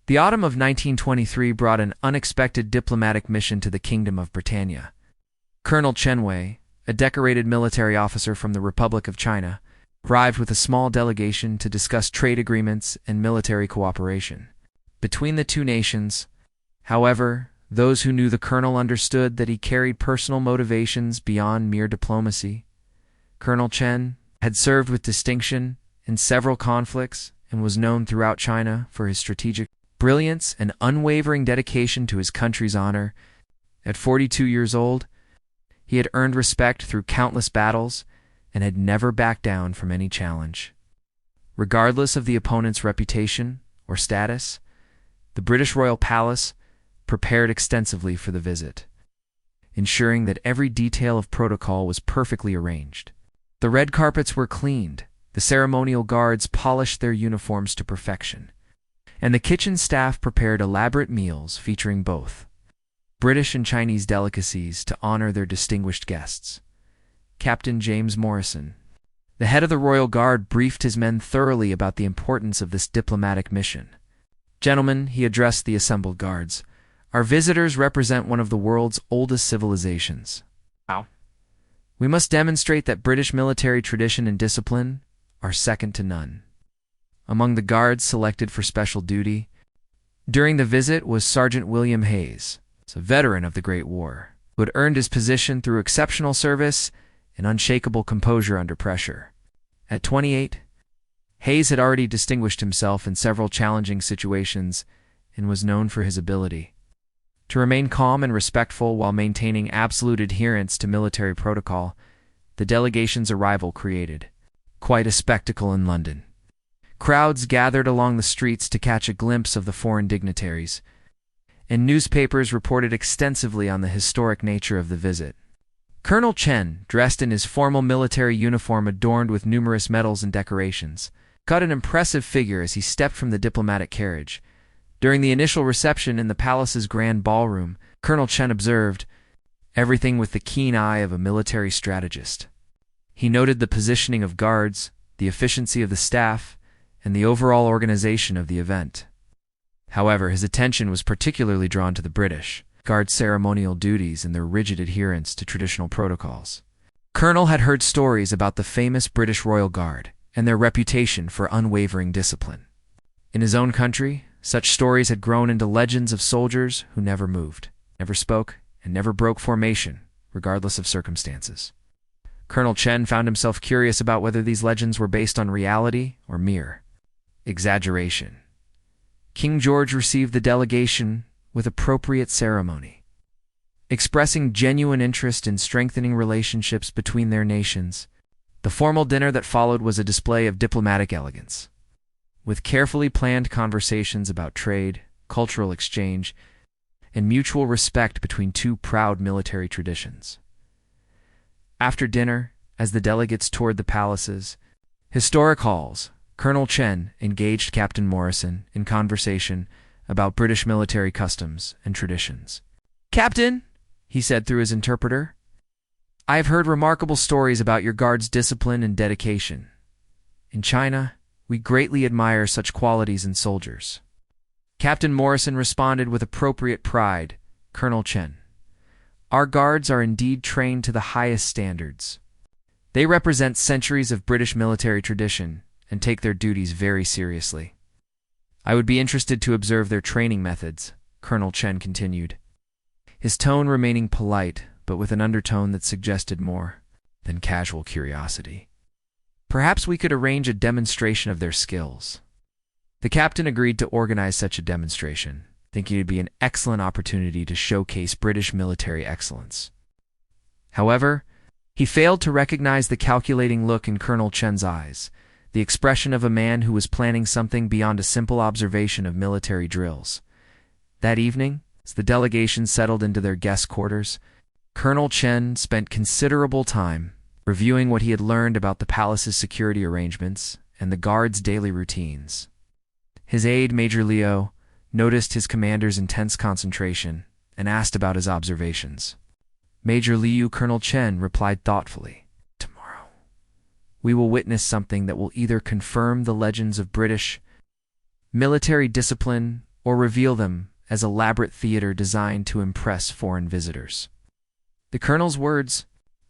The autumn of 1923 brought an unexpected diplomatic mission to the Kingdom of Britannia. Colonel Chen Wei, a decorated military officer from the Republic of China, arrived with a small delegation to discuss trade agreements and military cooperation between the two nations. However, those who knew the colonel understood that he carried personal motivations beyond mere diplomacy. Colonel Chen had served with distinction in several conflicts and was known throughout China for his strategic brilliance and unwavering dedication to his country's honor. At 42 years old, he had earned respect through countless battles and had never backed down from any challenge. Regardless of the opponent's reputation or status, the British Royal Palace prepared extensively for the visit, ensuring that every detail of protocol was perfectly arranged. The red carpets were cleaned, the ceremonial guards polished their uniforms to perfection, and the kitchen staff prepared elaborate meals featuring both British and Chinese delicacies to honor their distinguished guests. Captain James Morrison, the head of the Royal Guard, briefed his men thoroughly about the importance of this diplomatic mission. "Gentlemen," he addressed the assembled guards, "our visitors represent one of the world's oldest civilizations. Wow. We must demonstrate that British military tradition and discipline are second to none." Among the guards selected for special duty during the visit was Sergeant William Hayes, a veteran of the Great War, who had earned his position through exceptional service and unshakable composure under pressure. At 28, Hayes had already distinguished himself in several challenging situations and was known for his ability to remain calm and respectful while maintaining absolute adherence to military protocol. The delegation's arrival created quite a spectacle in London. Crowds gathered along the streets to catch a glimpse of the foreign dignitaries, and newspapers reported extensively on the historic nature of the visit. Colonel Chen, dressed in his formal military uniform adorned with numerous medals and decorations, cut an impressive figure as he stepped from the diplomatic carriage. During the initial reception in the palace's grand ballroom, Colonel Chen observed everything with the keen eye of a military strategist. He noted the positioning of guards, the efficiency of the staff, and the overall organization of the event. However, his attention was particularly drawn to the British Guard's ceremonial duties and their rigid adherence to traditional protocols. Colonel had heard stories about the famous British Royal Guard and their reputation for unwavering discipline. In his own country, such stories had grown into legends of soldiers who never moved, never spoke, and never broke formation, regardless of circumstances. Colonel Chen found himself curious about whether these legends were based on reality or mere exaggeration. King George received the delegation with appropriate ceremony, expressing genuine interest in strengthening relationships between their nations. The formal dinner that followed was a display of diplomatic elegance, with carefully planned conversations about trade, cultural exchange, and mutual respect between two proud military traditions. After dinner, as the delegates toured the palace's historic halls, Colonel Chen engaged Captain Morrison in conversation about British military customs and traditions. "Captain," he said through his interpreter, "I have heard remarkable stories about your guard's discipline and dedication. In China, we greatly admire such qualities in soldiers." Captain Morrison responded with appropriate pride, "Colonel Chen, our guards are indeed trained to the highest standards. They represent centuries of British military tradition and take their duties very seriously. I would be interested to observe their training methods," Colonel Chen continued, his tone remaining polite but with an undertone that suggested more than casual curiosity. "Perhaps we could arrange a demonstration of their skills." The captain agreed to organize such a demonstration, thinking it would be an excellent opportunity to showcase British military excellence. However, he failed to recognize the calculating look in Colonel Chen's eyes, the expression of a man who was planning something beyond a simple observation of military drills. That evening, as the delegation settled into their guest quarters, Colonel Chen spent considerable time reviewing what he had learned about the palace's security arrangements and the guards' daily routines. His aide, Major Leo, noticed his commander's intense concentration and asked about his observations. Major Liu, Colonel Chen replied thoughtfully, "Tomorrow, we will witness something that will either confirm the legends of British military discipline or reveal them as elaborate theater designed to impress foreign visitors. The colonel's words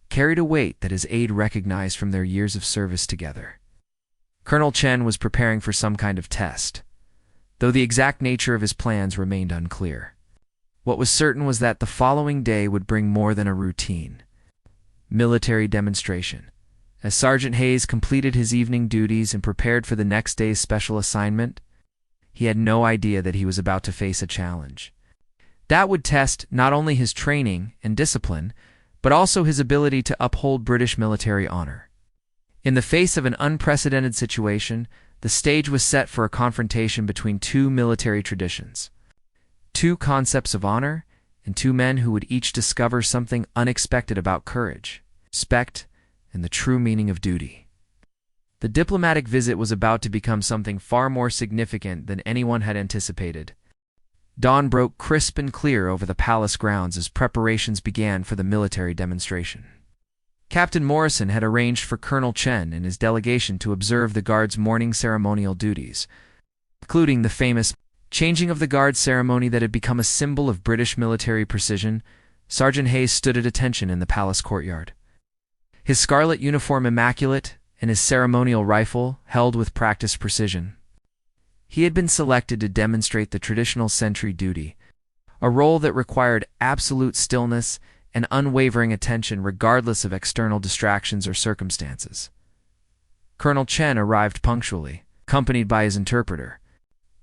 carried a weight that his aide recognized from their years of service together. Colonel Chen was preparing for some kind of test, though the exact nature of his plans remained unclear. What was certain was that the following day would bring more than a routine military demonstration. As Sergeant Hayes completed his evening duties and prepared for the next day's special assignment, he had no idea that he was about to face a challenge. That would test not only his training and discipline, but also his ability to uphold British military honor. In the face of an unprecedented situation, the stage was set for a confrontation between two military traditions, two concepts of honor, and two men who would each discover something unexpected about courage, respect, and the true meaning of duty. The diplomatic visit was about to become something far more significant than anyone had anticipated. Dawn broke crisp and clear over the palace grounds as preparations began for the military demonstration. Captain Morrison had arranged for Colonel Chen and his delegation to observe the Guard's morning ceremonial duties, including the famous changing of the Guard ceremony that had become a symbol of British military precision. Sergeant Hayes stood at attention in the palace courtyard, his scarlet uniform immaculate and his ceremonial rifle held with practiced precision. He had been selected to demonstrate the traditional sentry duty, a role that required absolute stillness and unwavering attention regardless of external distractions or circumstances. Colonel Chen arrived punctually, accompanied by his interpreter,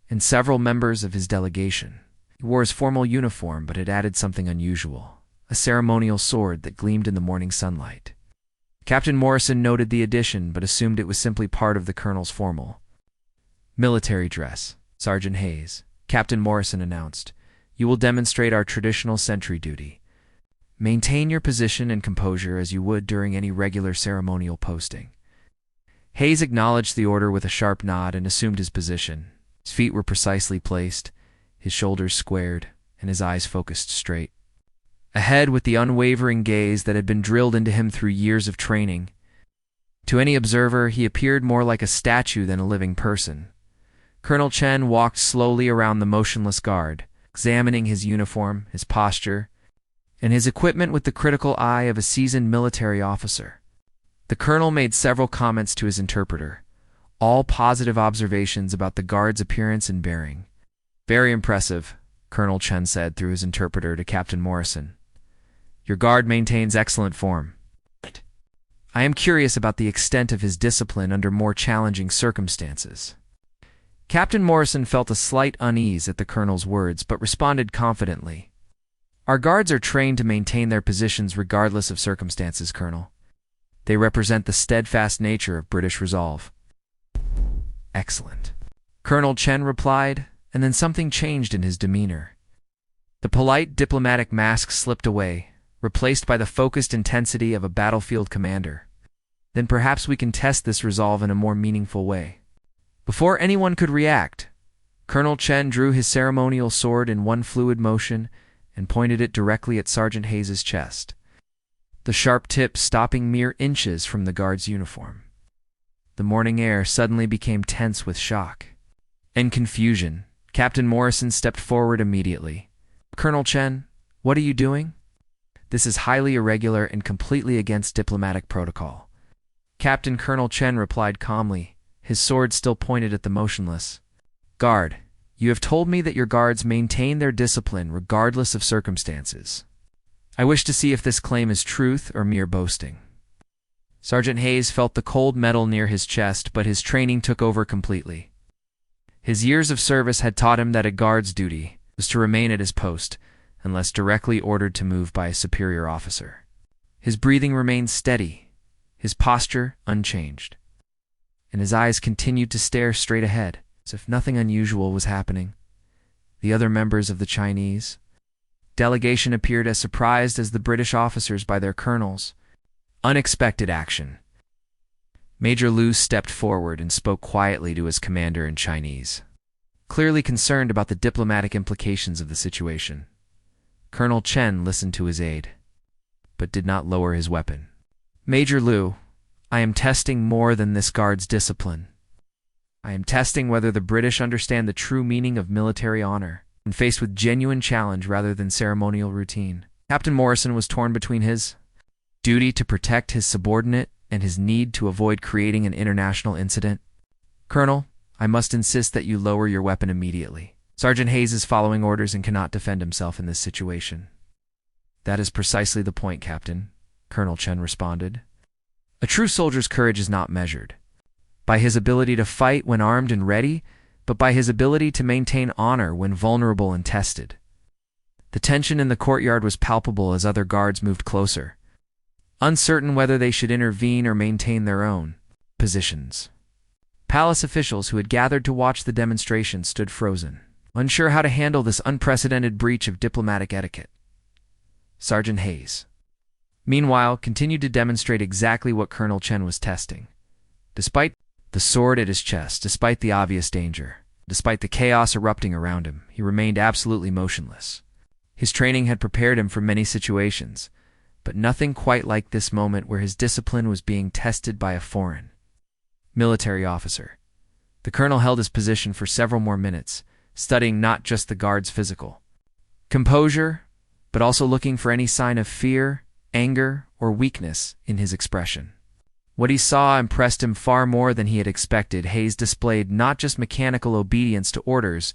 and several members of his delegation. He wore his formal uniform but had added something unusual, a ceremonial sword that gleamed in the morning sunlight. Captain Morrison noted the addition but assumed it was simply part of the colonel's formal military dress. Sergeant Hayes, Captain Morrison announced, "You will demonstrate our traditional sentry duty. Maintain your position and composure as you would during any regular ceremonial posting." Hayes acknowledged the order with a sharp nod and assumed his position. His feet were precisely placed, his shoulders squared, and his eyes focused straight ahead with the unwavering gaze that had been drilled into him through years of training. To any observer, he appeared more like a statue than a living person. Colonel Chen walked slowly around the motionless guard, examining his uniform, his posture, and his equipment with the critical eye of a seasoned military officer. The colonel made several comments to his interpreter, all positive observations about the guard's appearance and bearing. "Very impressive," Colonel Chen said through his interpreter to Captain Morrison. "Your guard maintains excellent form. I am curious about the extent of his discipline under more challenging circumstances." Captain Morrison felt a slight unease at the colonel's words, but responded confidently. "Our guards are trained to maintain their positions regardless of circumstances, Colonel. They represent the steadfast nature of British resolve." "Excellent," Colonel Chen replied, and then something changed in his demeanor. The polite diplomatic mask slipped away, replaced by the focused intensity of a battlefield commander. "Then perhaps we can test this resolve in a more meaningful way." Before anyone could react, Colonel Chen drew his ceremonial sword in one fluid motion and pointed it directly at Sergeant Hayes's chest, the sharp tip stopping mere inches from the guard's uniform. The morning air suddenly became tense with shock and confusion. Captain Morrison stepped forward immediately. "Colonel Chen, what are you doing? This is highly irregular and completely against diplomatic protocol." Captain Colonel Chen replied calmly, his sword still pointed at the motionless guard. "You have told me that your guards maintain their discipline regardless of circumstances. I wish to see if this claim is truth or mere boasting." Sergeant Hayes felt the cold metal near his chest, but his training took over completely. His years of service had taught him that a guard's duty was to remain at his post unless directly ordered to move by a superior officer. His breathing remained steady, his posture unchanged, and his eyes continued to stare straight ahead, as if nothing unusual was happening. The other members of the Chinese delegation appeared as surprised as the British officers by their colonels. Unexpected action. Major Lu stepped forward and spoke quietly to his commander in Chinese, clearly concerned about the diplomatic implications of the situation. Colonel Chen listened to his aide, but did not lower his weapon. "Major Lu, I am testing more than this guard's discipline. I am testing whether the British understand the true meaning of military honor and faced with genuine challenge rather than ceremonial routine. Captain Morrison was torn between his duty to protect his subordinate and his need to avoid creating an international incident. Colonel, I must insist that you lower your weapon immediately. Sergeant Hayes is following orders and cannot defend himself in this situation. That is precisely the point, Captain, Colonel Chen responded. A true soldier's courage is not measured by his ability to fight when armed and ready, but by his ability to maintain honor when vulnerable and tested. The tension in the courtyard was palpable as other guards moved closer, uncertain whether they should intervene or maintain their own positions. Palace officials who had gathered to watch the demonstration stood frozen, unsure how to handle this unprecedented breach of diplomatic etiquette. Sergeant Hayes, meanwhile, continued to demonstrate exactly what Colonel Chen was testing. Despite the sword at his chest, despite the obvious danger, despite the chaos erupting around him, he remained absolutely motionless. His training had prepared him for many situations, but nothing quite like this moment where his discipline was being tested by a foreign military officer. The colonel held his position for several more minutes, studying not just the guard's physical composure, but also looking for any sign of fear, anger, or weakness in his expression. What he saw impressed him far more than he had expected. Hayes displayed not just mechanical obedience to orders,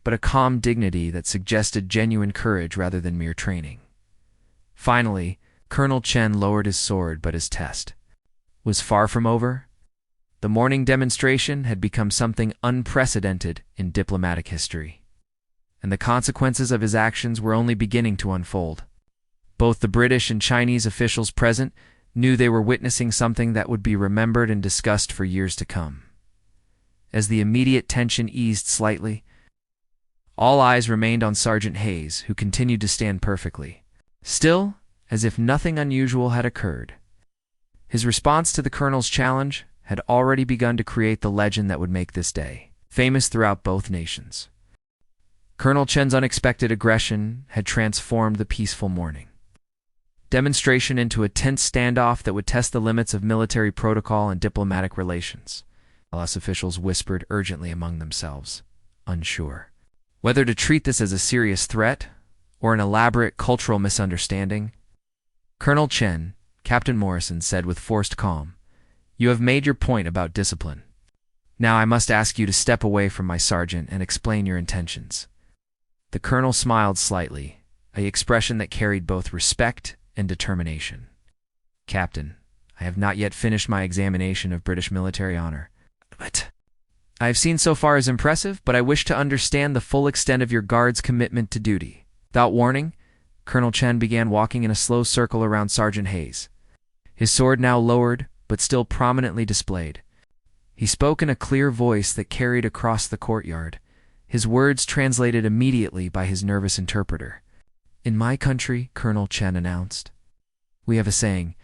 but a calm dignity that suggested genuine courage rather than mere training. Finally, Colonel Chen lowered his sword, but his test was far from over. The morning demonstration had become something unprecedented in diplomatic history, and the consequences of his actions were only beginning to unfold. Both the British and Chinese officials present knew they were witnessing something that would be remembered and discussed for years to come. As the immediate tension eased slightly, all eyes remained on Sergeant Hayes, who continued to stand perfectly still, as if nothing unusual had occurred. His response to the colonel's challenge had already begun to create the legend that would make this day famous throughout both nations. Colonel Chen's unexpected aggression had transformed the peaceful morning demonstration into a tense standoff that would test the limits of military protocol and diplomatic relations. Palace officials whispered urgently among themselves, unsure whether to treat this as a serious threat or an elaborate cultural misunderstanding. Colonel Chen, Captain Morrison said with forced calm, "You have made your point about discipline. Now I must ask you to step away from my sergeant and explain your intentions." The colonel smiled slightly, an expression that carried both respect and determination. "Captain, I have not yet finished my examination of British military honor. What I have seen so far is impressive, but I wish to understand the full extent of your guard's commitment to duty." Without warning, Colonel Chen began walking in a slow circle around Sergeant Hayes, his sword now lowered but still prominently displayed. He spoke in a clear voice that carried across the courtyard, his words translated immediately by his nervous interpreter. "In my country," Colonel Chen announced, "we have a saying,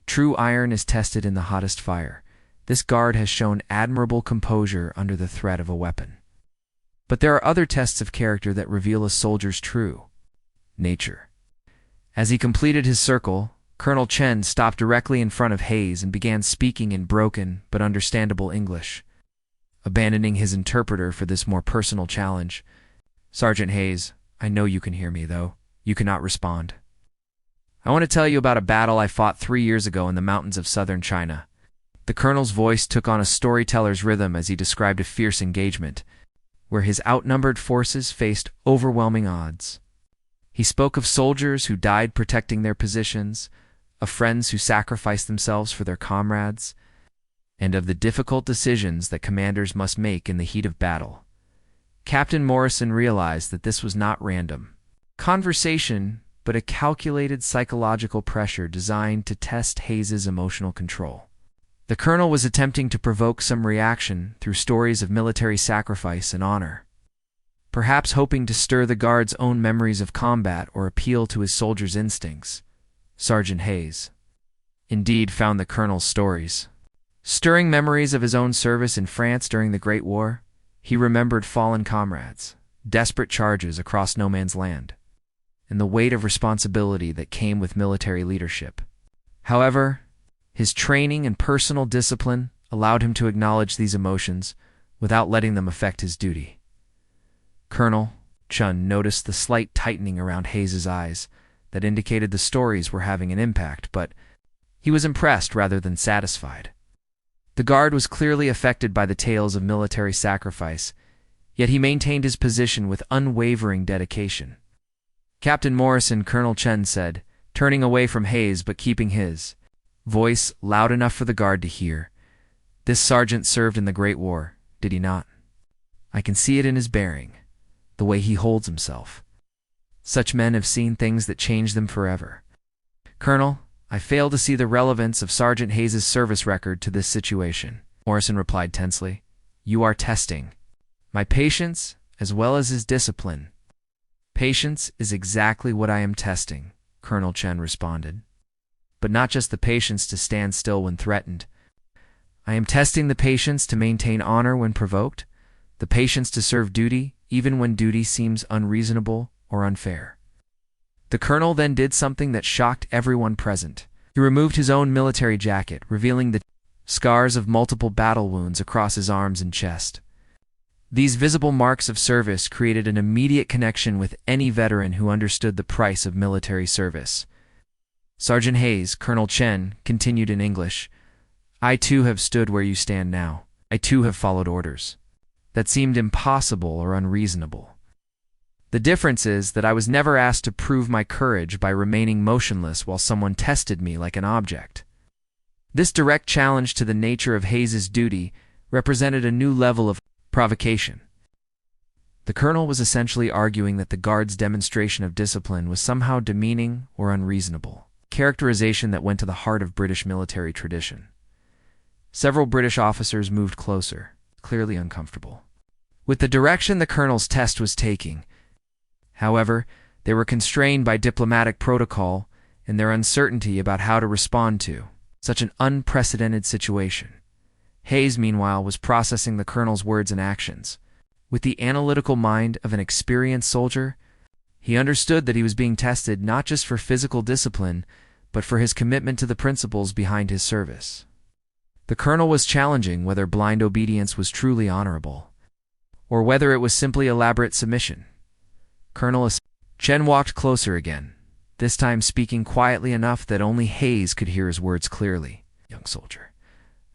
'True iron is tested in the hottest fire.' This guard has shown admirable composure under the threat of a weapon. But there are other tests of character that reveal a soldier's true nature." As he completed his circle, Colonel Chen stopped directly in front of Hayes and began speaking in broken but understandable English. Abandoning his interpreter for this more personal challenge, "Sergeant Hayes, I know you can hear me, though you cannot respond. I want to tell you about a battle I fought 3 years ago in the mountains of southern China." The colonel's voice took on a storyteller's rhythm as he described a fierce engagement, where his outnumbered forces faced overwhelming odds. He spoke of soldiers who died protecting their positions, of friends who sacrificed themselves for their comrades, and of the difficult decisions that commanders must make in the heat of battle. Captain Morrison realized that this was not random conversation, but a calculated psychological pressure designed to test Hayes's emotional control. The colonel was attempting to provoke some reaction through stories of military sacrifice and honor, perhaps hoping to stir the guard's own memories of combat or appeal to his soldiers' instincts. Sergeant Hayes, indeed, found the colonel's stories stirring memories of his own service in France during the Great War. He remembered fallen comrades, desperate charges across no man's land, and the weight of responsibility that came with military leadership. However, his training and personal discipline allowed him to acknowledge these emotions without letting them affect his duty. Colonel Chun noticed the slight tightening around Hayes's eyes that indicated the stories were having an impact, but he was impressed rather than satisfied. The guard was clearly affected by the tales of military sacrifice, yet he maintained his position with unwavering dedication. Captain Morrison, Colonel Chen said, turning away from Hayes but keeping his voice loud enough for the guard to hear. This sergeant served in the Great War, did he not? I can see it in his bearing, the way he holds himself. Such men have seen things that change them forever. Colonel, I fail to see the relevance of Sergeant Hayes's service record to this situation, Morrison replied tensely. You are testing my patience as well as his discipline. Patience is exactly what I am testing, Colonel Chen responded. But not just the patience to stand still when threatened. I am testing the patience to maintain honor when provoked, the patience to serve duty even when duty seems unreasonable or unfair. The colonel then did something that shocked everyone present. He removed his own military jacket, revealing the scars of multiple battle wounds across his arms and chest. These visible marks of service created an immediate connection with any veteran who understood the price of military service. Sergeant Hayes, Colonel Chen, continued in English, I too have stood where you stand now. I too have followed orders that seemed impossible or unreasonable. The difference is that I was never asked to prove my courage by remaining motionless while someone tested me like an object. This direct challenge to the nature of Hayes's duty represented a new level of provocation. The colonel was essentially arguing that the guard's demonstration of discipline was somehow demeaning or unreasonable, characterization that went to the heart of British military tradition. Several British officers moved closer, clearly uncomfortable with the direction the colonel's test was taking. However, they were constrained by diplomatic protocol and their uncertainty about how to respond to such an unprecedented situation. Hayes, meanwhile, was processing the colonel's words and actions. With the analytical mind of an experienced soldier, he understood that he was being tested not just for physical discipline, but for his commitment to the principles behind his service. The colonel was challenging whether blind obedience was truly honorable, or whether it was simply elaborate submission. Colonel Chen walked closer again, this time speaking quietly enough that only Hayes could hear his words clearly. Young soldier,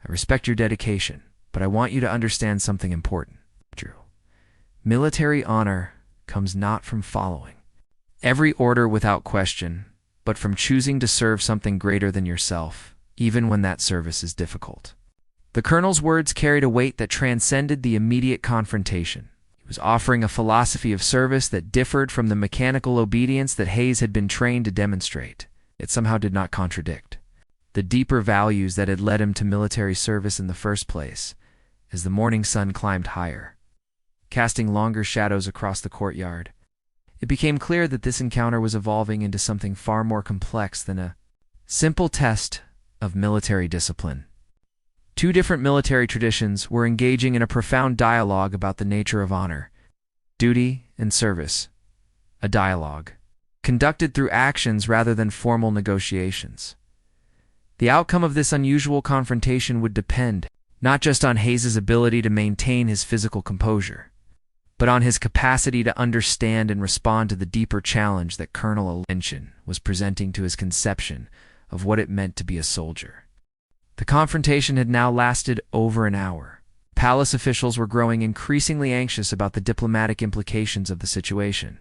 I respect your dedication, but I want you to understand something important. Drew, military honor comes not from following every order without question, but from choosing to serve something greater than yourself, even when that service is difficult. The colonel's words carried a weight that transcended the immediate confrontation. He was offering a philosophy of service that differed from the mechanical obedience that Hayes had been trained to demonstrate. It somehow did not contradict the deeper values that had led him to military service in the first place. As the morning sun climbed higher, casting longer shadows across the courtyard, it became clear that this encounter was evolving into something far more complex than a simple test of military discipline. Two different military traditions were engaging in a profound dialogue about the nature of honor, duty, and service. A dialogue conducted through actions rather than formal negotiations. The outcome of this unusual confrontation would depend not just on Hayes's ability to maintain his physical composure, but on his capacity to understand and respond to the deeper challenge that Colonel Chen was presenting to his conception of what it meant to be a soldier. The confrontation had now lasted over an hour. Palace officials were growing increasingly anxious about the diplomatic implications of the situation.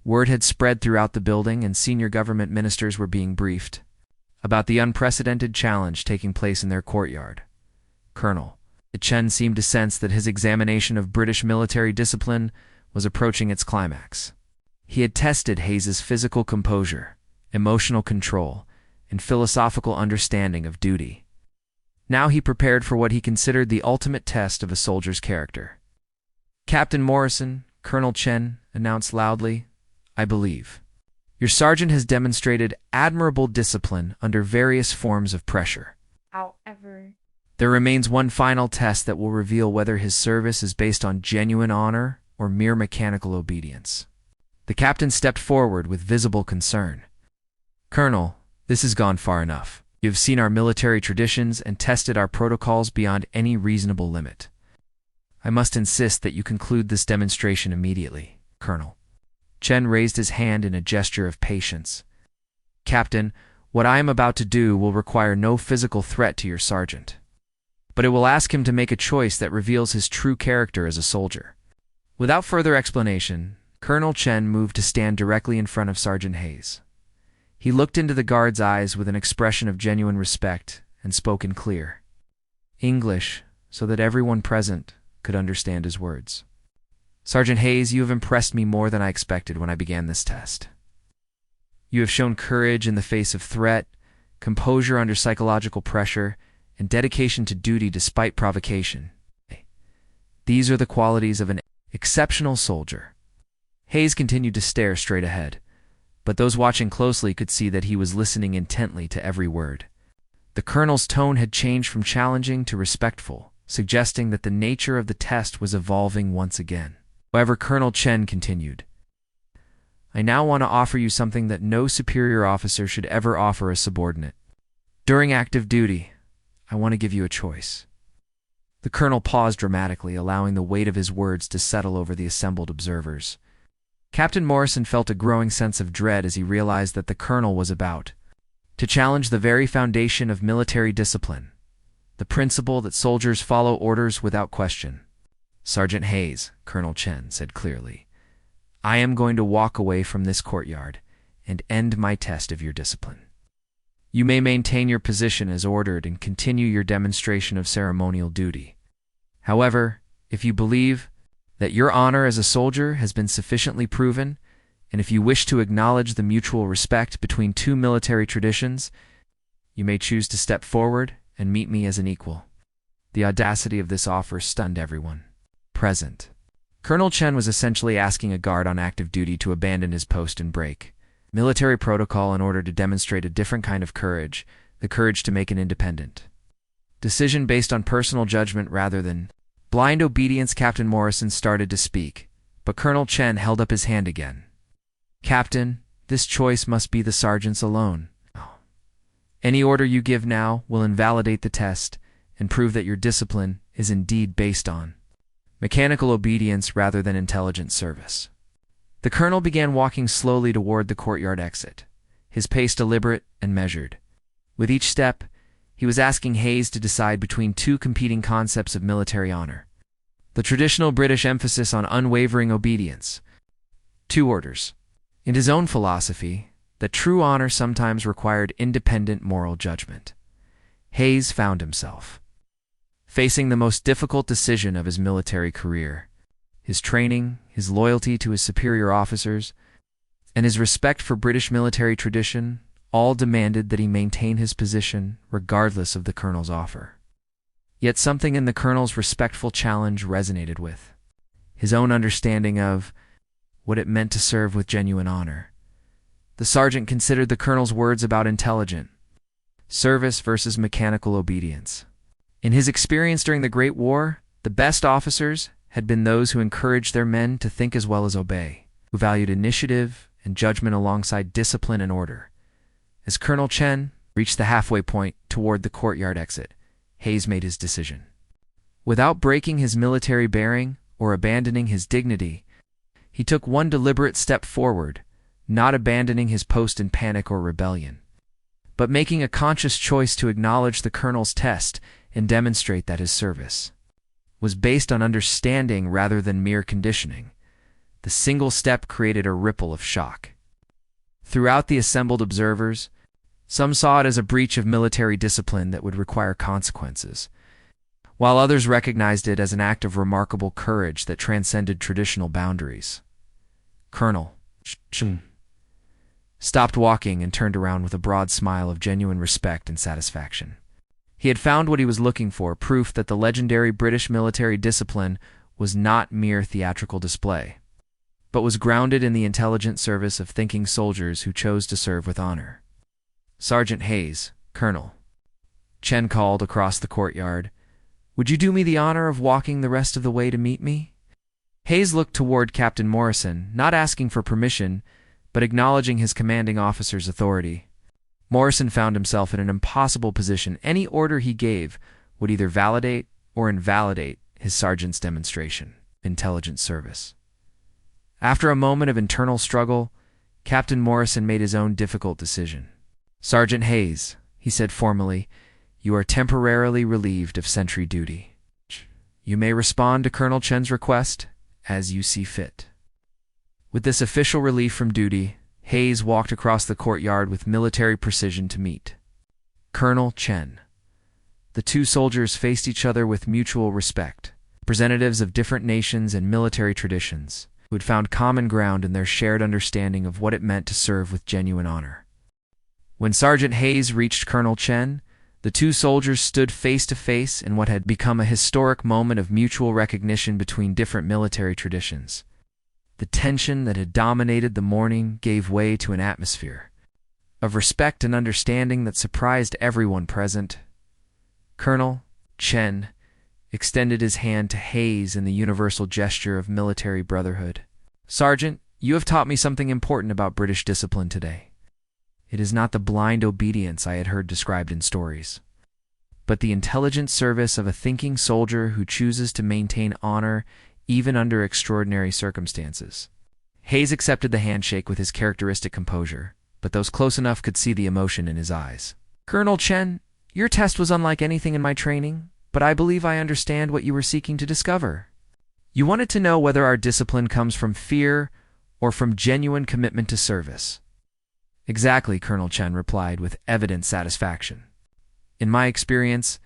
Word had spread throughout the building, and senior government ministers were being briefed about the unprecedented challenge taking place in their courtyard. Colonel Chen seemed to sense that his examination of British military discipline was approaching its climax. He had tested Hayes's physical composure, emotional control, and philosophical understanding of duty. Now he prepared for what he considered the ultimate test of a soldier's character. Captain Morrison, Colonel Chen, announced loudly, I believe your sergeant has demonstrated admirable discipline under various forms of pressure. However, there remains one final test that will reveal whether his service is based on genuine honor or mere mechanical obedience. The captain stepped forward with visible concern. Colonel, this has gone far enough. You have seen our military traditions and tested our protocols beyond any reasonable limit. I must insist that you conclude this demonstration immediately, Colonel. Chen raised his hand in a gesture of patience. Captain, what I am about to do will require no physical threat to your sergeant, but it will ask him to make a choice that reveals his true character as a soldier. Without further explanation, Colonel Chen moved to stand directly in front of Sergeant Hayes. He looked into the guard's eyes with an expression of genuine respect and spoke in clear English so that everyone present could understand his words. Sergeant Hayes, you have impressed me more than I expected when I began this test. You have shown courage in the face of threat, composure under psychological pressure, and dedication to duty despite provocation. These are the qualities of an exceptional soldier. Hayes continued to stare straight ahead, but those watching closely could see that he was listening intently to every word. The colonel's tone had changed from challenging to respectful, suggesting that the nature of the test was evolving once again. However, Colonel Chen continued, I now want to offer you something that no superior officer should ever offer a subordinate. During active duty, I want to give you a choice. The colonel paused dramatically, allowing the weight of his words to settle over the assembled observers. Captain Morrison felt a growing sense of dread as he realized that the colonel was about to challenge the very foundation of military discipline, the principle that soldiers follow orders without question. Sergeant Hayes, Colonel Chen said clearly, I am going to walk away from this courtyard and end my test of your discipline. You may maintain your position as ordered and continue your demonstration of ceremonial duty. However, if you believe that your honor as a soldier has been sufficiently proven, and if you wish to acknowledge the mutual respect between two military traditions, you may choose to step forward and meet me as an equal. The audacity of this offer stunned everyone present. Colonel Chen was essentially asking a guard on active duty to abandon his post and break military protocol in order to demonstrate a different kind of courage, the courage to make an independent decision based on personal judgment rather than blind obedience. Captain Morrison started to speak, but Colonel Chen held up his hand again. Captain, this choice must be the sergeant's alone. Any order you give now will invalidate the test and prove that your discipline is indeed based on mechanical obedience rather than intelligent service. The colonel began walking slowly toward the courtyard exit, his pace deliberate and measured. With each step, he was asking Hayes to decide between two competing concepts of military honor: the traditional British emphasis on unwavering obedience, two orders, and his own philosophy that true honor sometimes required independent moral judgment. Hayes found himself facing the most difficult decision of his military career. His training, his loyalty to his superior officers, and his respect for British military tradition all demanded that he maintain his position regardless of the colonel's offer. Yet something in the colonel's respectful challenge resonated with his own understanding of what it meant to serve with genuine honor. The sergeant considered the colonel's words about intelligent service versus mechanical obedience. In his experience during the Great War, the best officers had been those who encouraged their men to think as well as obey, who valued initiative and judgment alongside discipline and order. As Colonel Chen reached the halfway point toward the courtyard exit, Hayes made his decision. Without breaking his military bearing or abandoning his dignity, he took one deliberate step forward, not abandoning his post in panic or rebellion, but making a conscious choice to acknowledge the colonel's test and demonstrate that his service was based on understanding rather than mere conditioning. The single step created a ripple of shock throughout the assembled observers. Some saw it as a breach of military discipline that would require consequences, while others recognized it as an act of remarkable courage that transcended traditional boundaries. Colonel Chen stopped walking and turned around with a broad smile of genuine respect and satisfaction. He had found what he was looking for, proof that the legendary British military discipline was not mere theatrical display, but was grounded in the intelligent service of thinking soldiers who chose to serve with honor. Sergeant Hayes, Colonel Chen called across the courtyard, would you do me the honor of walking the rest of the way to meet me? Hayes looked toward Captain Morrison, not asking for permission, but acknowledging his commanding officer's authority. Morrison found himself in an impossible position. Any order he gave would either validate or invalidate his sergeant's demonstration, intelligence service. After a moment of internal struggle, Captain Morrison made his own difficult decision. "Sergeant Hayes," he said formally, "you are temporarily relieved of sentry duty. You may respond to Colonel Chen's request as you see fit." With this official relief from duty, Hayes walked across the courtyard with military precision to meet Colonel Chen. The two soldiers faced each other with mutual respect, representatives of different nations and military traditions, who had found common ground in their shared understanding of what it meant to serve with genuine honor. When Sergeant Hayes reached Colonel Chen, the two soldiers stood face to face in what had become a historic moment of mutual recognition between different military traditions. The tension that had dominated the morning gave way to an atmosphere of respect and understanding that surprised everyone present. Colonel Chen extended his hand to Hayes in the universal gesture of military brotherhood. "Sergeant, you have taught me something important about British discipline today. It is not the blind obedience I had heard described in stories, but the intelligent service of a thinking soldier who chooses to maintain honor even under extraordinary circumstances." Hayes accepted the handshake with his characteristic composure, but those close enough could see the emotion in his eyes. "Colonel Chen, your test was unlike anything in my training, but I believe I understand what you were seeking to discover. You wanted to know whether our discipline comes from fear or from genuine commitment to service." "Exactly," Colonel Chen replied with evident satisfaction. "In my experience,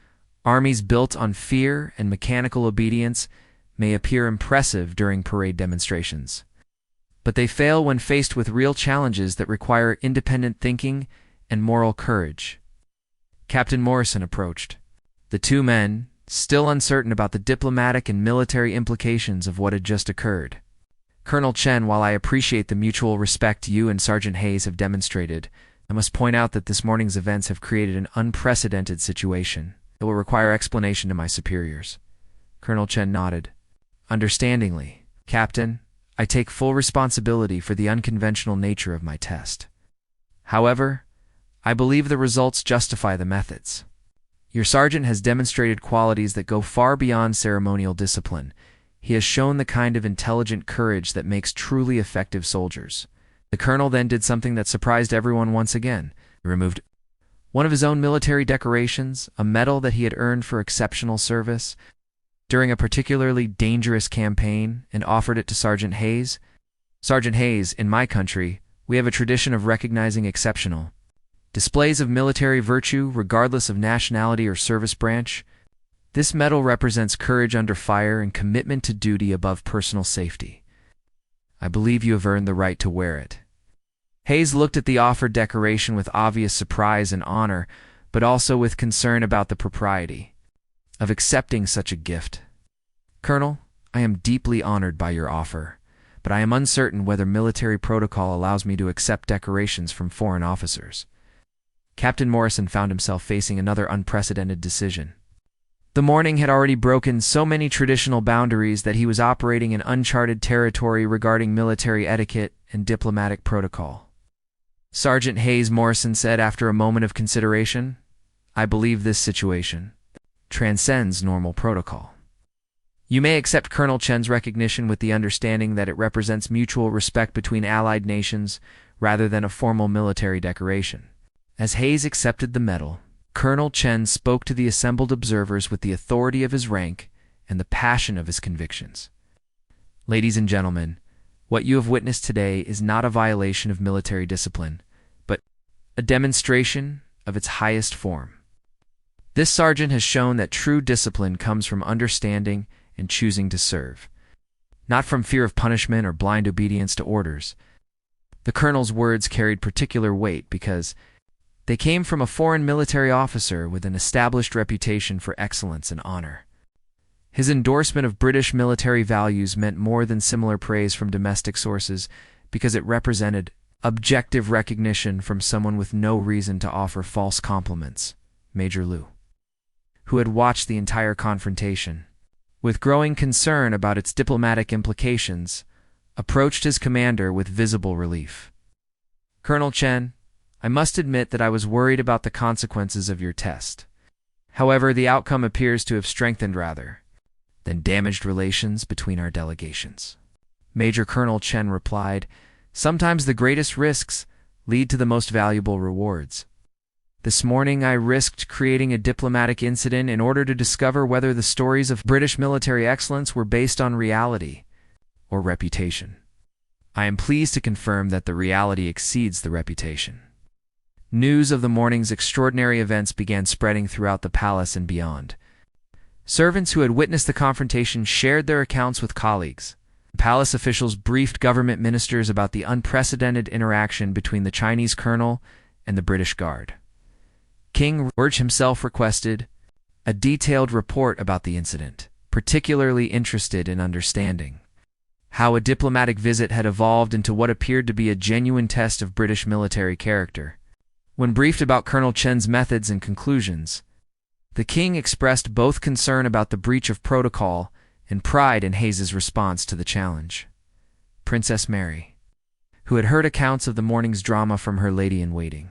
armies built on fear and mechanical obedience may appear impressive during parade demonstrations, but they fail when faced with real challenges that require independent thinking and moral courage." Captain Morrison approached. The two men, still uncertain about the diplomatic and military implications of what had just occurred. "Colonel Chen, while I appreciate the mutual respect you and Sergeant Hayes have demonstrated, I must point out that this morning's events have created an unprecedented situation that will require explanation to my superiors." Colonel Chen nodded. "Understandingly, Captain, I take full responsibility for the unconventional nature of my test. However, I believe the results justify the methods. Your sergeant has demonstrated qualities that go far beyond ceremonial discipline. He has shown the kind of intelligent courage that makes truly effective soldiers." The colonel then did something that surprised everyone once again. He removed one of his own military decorations, a medal that he had earned for exceptional service during a particularly dangerous campaign, and offered it to Sergeant Hayes. "Sergeant Hayes, in my country, we have a tradition of recognizing exceptional displays of military virtue regardless of nationality or service branch. This medal represents courage under fire and commitment to duty above personal safety. I believe you have earned the right to wear it." Hayes looked at the offered decoration with obvious surprise and honor, but also with concern about the propriety of accepting such a gift. "Colonel, I am deeply honored by your offer, but I am uncertain whether military protocol allows me to accept decorations from foreign officers." Captain Morrison found himself facing another unprecedented decision. The morning had already broken so many traditional boundaries that he was operating in uncharted territory regarding military etiquette and diplomatic protocol. "Sergeant Hayes," Morrison said after a moment of consideration, "I believe this situation transcends normal protocol. You may accept Colonel Chen's recognition with the understanding that it represents mutual respect between allied nations rather than a formal military decoration." As Hayes accepted the medal, Colonel Chen spoke to the assembled observers with the authority of his rank and the passion of his convictions. "Ladies and gentlemen, what you have witnessed today is not a violation of military discipline, but a demonstration of its highest form. This sergeant has shown that true discipline comes from understanding and choosing to serve, not from fear of punishment or blind obedience to orders." The colonel's words carried particular weight because they came from a foreign military officer with an established reputation for excellence and honor. His endorsement of British military values meant more than similar praise from domestic sources because it represented objective recognition from someone with no reason to offer false compliments, Major Liu, who had watched the entire confrontation with growing concern about its diplomatic implications, approached his commander with visible relief. "Colonel Chen, I must admit that I was worried about the consequences of your test. However, the outcome appears to have strengthened rather than damaged relations between our delegations. Major Colonel Chen replied, "Sometimes the greatest risks lead to the most valuable rewards. This morning I risked creating a diplomatic incident in order to discover whether the stories of British military excellence were based on reality or reputation. I am pleased to confirm that the reality exceeds the reputation." News of the morning's extraordinary events began spreading throughout the palace and beyond. Servants who had witnessed the confrontation shared their accounts with colleagues. Palace officials briefed government ministers about the unprecedented interaction between the Chinese colonel and the British Guard. King George himself requested a detailed report about the incident, particularly interested in understanding how a diplomatic visit had evolved into what appeared to be a genuine test of British military character. When briefed about Colonel Chen's methods and conclusions, the king expressed both concern about the breach of protocol and pride in Hayes's response to the challenge. Princess Mary, who had heard accounts of the morning's drama from her lady-in-waiting,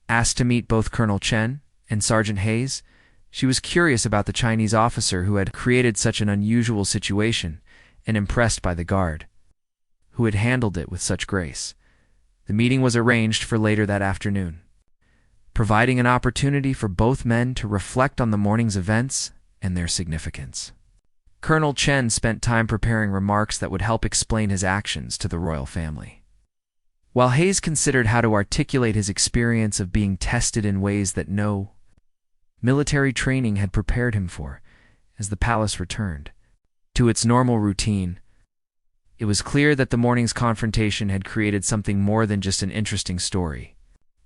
asked to meet both Colonel Chen and Sergeant Hayes. She was curious about the Chinese officer who had created such an unusual situation and impressed by the guard, who had handled it with such grace. The meeting was arranged for later that afternoon, providing an opportunity for both men to reflect on the morning's events and their significance. Colonel Chen spent time preparing remarks that would help explain his actions to the royal family, while Hayes considered how to articulate his experience of being tested in ways that no military training had prepared him for. As the palace returned to its normal routine, it was clear that the morning's confrontation had created something more than just an interesting story.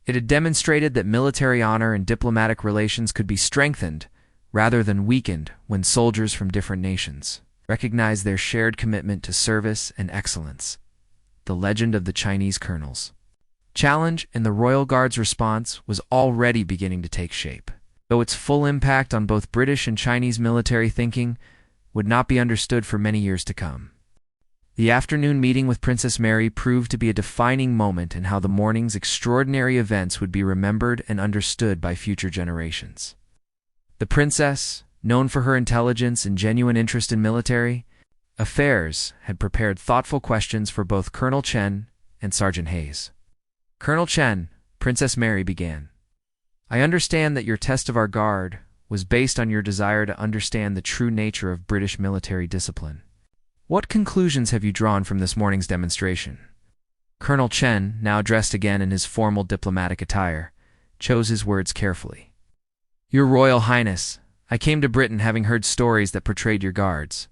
It had demonstrated that military honor and diplomatic relations could be strengthened rather than weakened when soldiers from different nations recognized their shared commitment to service and excellence. The legend of the Chinese colonel's challenge and the Royal Guard's response was already beginning to take shape, though its full impact on both British and Chinese military thinking would not be understood for many years to come. The afternoon meeting with Princess Mary proved to be a defining moment in how the morning's extraordinary events would be remembered and understood by future generations. The princess, known for her intelligence and genuine interest in military affairs, had prepared thoughtful questions for both Colonel Chen and Sergeant Hayes. "Colonel Chen," Princess Mary began, "I understand that your test of our guard was based on your desire to understand the true nature of British military discipline. What conclusions have you drawn from this morning's demonstration?" Colonel Chen, now dressed again in his formal diplomatic attire, chose his words carefully. "Your Royal Highness, I came to Britain having heard stories that portrayed your guards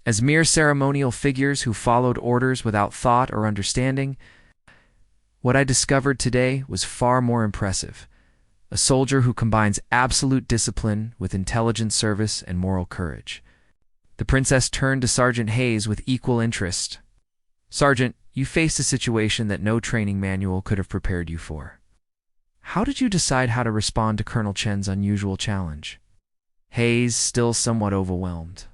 as mere ceremonial figures who followed orders without thought or understanding. What I discovered today was far more impressive. A soldier who combines absolute discipline with intelligent service and moral courage." The princess turned to Sergeant Hayes with equal interest. "Sergeant, you faced a situation that no training manual could have prepared you for. How did you decide how to respond to Colonel Chen's unusual challenge?" Hayes, still somewhat overwhelmed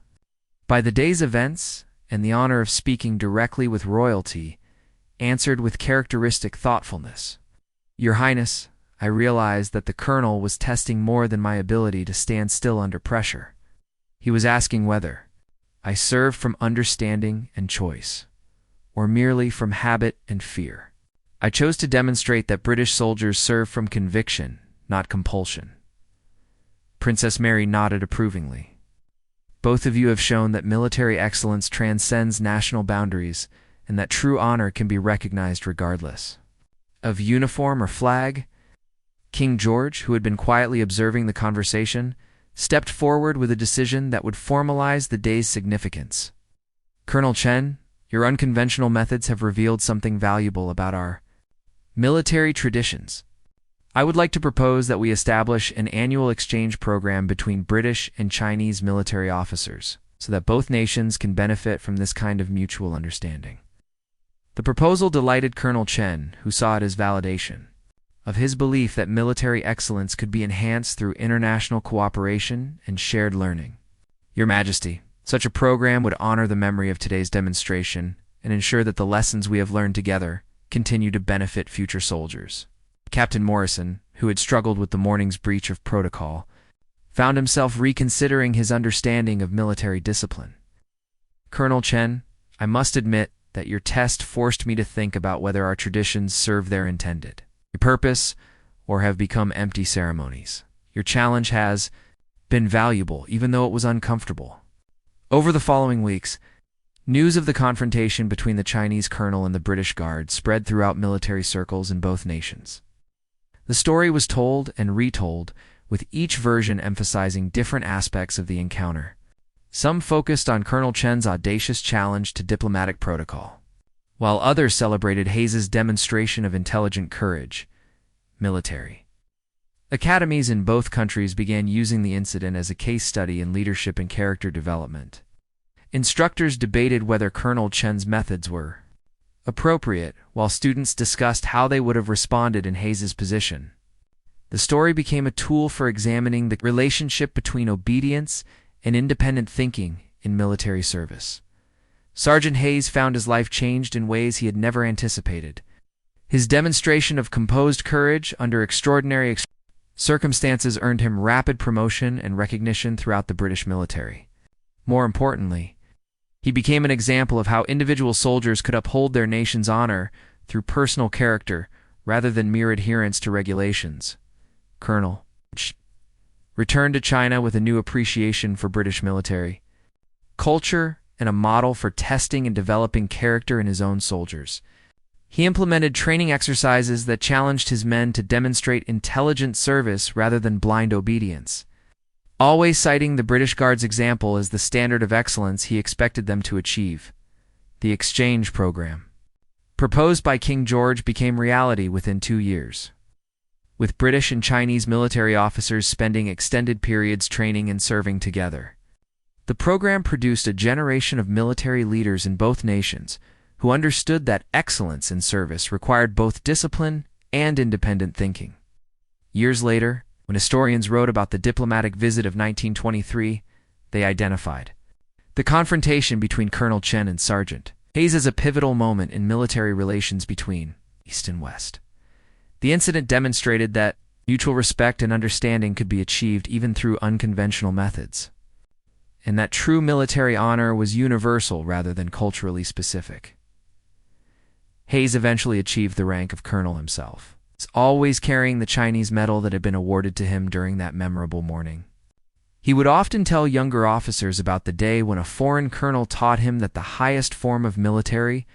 by the day's events and the honor of speaking directly with royalty, answered with characteristic thoughtfulness. "Your Highness, I realized that the colonel was testing more than my ability to stand still under pressure. He was asking whether I served from understanding and choice, or merely from habit and fear. I chose to demonstrate that British soldiers serve from conviction, not compulsion." Princess Mary nodded approvingly. "Both of you have shown that military excellence transcends national boundaries and that true honor can be recognized regardless of uniform or flag." King George, who had been quietly observing the conversation, stepped forward with a decision that would formalize the day's significance. "Colonel Chen, your unconventional methods have revealed something valuable about our military traditions. I would like to propose that we establish an annual exchange program between British and Chinese military officers so that both nations can benefit from this kind of mutual understanding." The proposal delighted Colonel Chen, who saw it as validation of his belief that military excellence could be enhanced through international cooperation and shared learning. "Your Majesty, such a program would honor the memory of today's demonstration and ensure that the lessons we have learned together continue to benefit future soldiers." Captain Morrison, who had struggled with the morning's breach of protocol, found himself reconsidering his understanding of military discipline. "Colonel Chen, I must admit that your test forced me to think about whether our traditions serve their intended purpose or have become empty ceremonies. Your challenge has been valuable, even though it was uncomfortable." Over the following weeks, news of the confrontation between the Chinese colonel and the British Guard spread throughout military circles in both nations. The story was told and retold, with each version emphasizing different aspects of the encounter. Some focused on Colonel Chen's audacious challenge to diplomatic protocol, while others celebrated Hayes's demonstration of intelligent courage. Military academies in both countries began using the incident as a case study in leadership and character development. Instructors debated whether Colonel Chen's methods were appropriate, while students discussed how they would have responded in Hayes's position. The story became a tool for examining the relationship between obedience and independent thinking in military service. Sergeant Hayes found his life changed in ways he had never anticipated. His demonstration of composed courage under extraordinary circumstances earned him rapid promotion and recognition throughout the British military. More importantly, he became an example of how individual soldiers could uphold their nation's honor through personal character rather than mere adherence to regulations. Colonel Ch returned to China with a new appreciation for British military culture and a model for testing and developing character in his own soldiers. He implemented training exercises that challenged his men to demonstrate intelligent service rather than blind obedience. Always citing the British Guard's example as the standard of excellence he expected them to achieve. The exchange program, proposed by King George, became reality within 2 years, with British and Chinese military officers spending extended periods training and serving together. The program produced a generation of military leaders in both nations who understood that excellence in service required both discipline and independent thinking. Years later, when historians wrote about the diplomatic visit of 1923, they identified the confrontation between Colonel Chen and Sergeant Hayes as a pivotal moment in military relations between East and West. The incident demonstrated that mutual respect and understanding could be achieved even through unconventional methods, and that true military honor was universal rather than culturally specific. Hayes eventually achieved the rank of colonel himself, always carrying the Chinese medal that had been awarded to him during that memorable morning. He would often tell younger officers about the day when a foreign colonel taught him that the highest form of military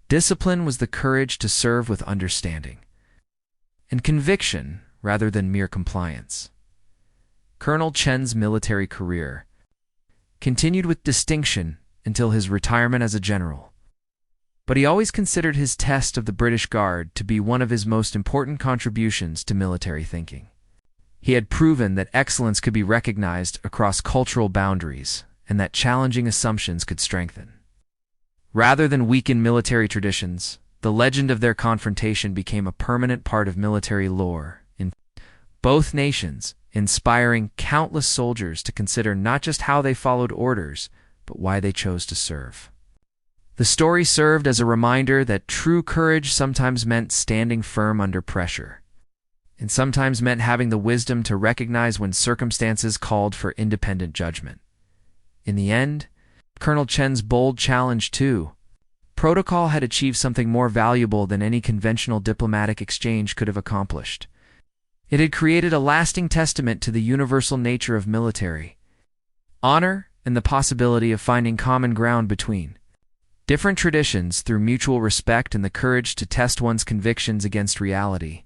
discipline was the courage to serve with understanding and conviction rather than mere compliance. Colonel Chen's military career continued with distinction until his retirement as a general, but he always considered his test of the British Guard to be one of his most important contributions to military thinking. He had proven that excellence could be recognized across cultural boundaries and that challenging assumptions could strengthen rather than weaken military traditions. The legend of their confrontation became a permanent part of military lore in both nations, inspiring countless soldiers to consider not just how they followed orders, but why they chose to serve. The story served as a reminder that true courage sometimes meant standing firm under pressure, and sometimes meant having the wisdom to recognize when circumstances called for independent judgment. In the end, Colonel Chen's bold challenge to protocol had achieved something more valuable than any conventional diplomatic exchange could have accomplished. It had created a lasting testament to the universal nature of military honor and the possibility of finding common ground between different traditions through mutual respect and the courage to test one's convictions against reality.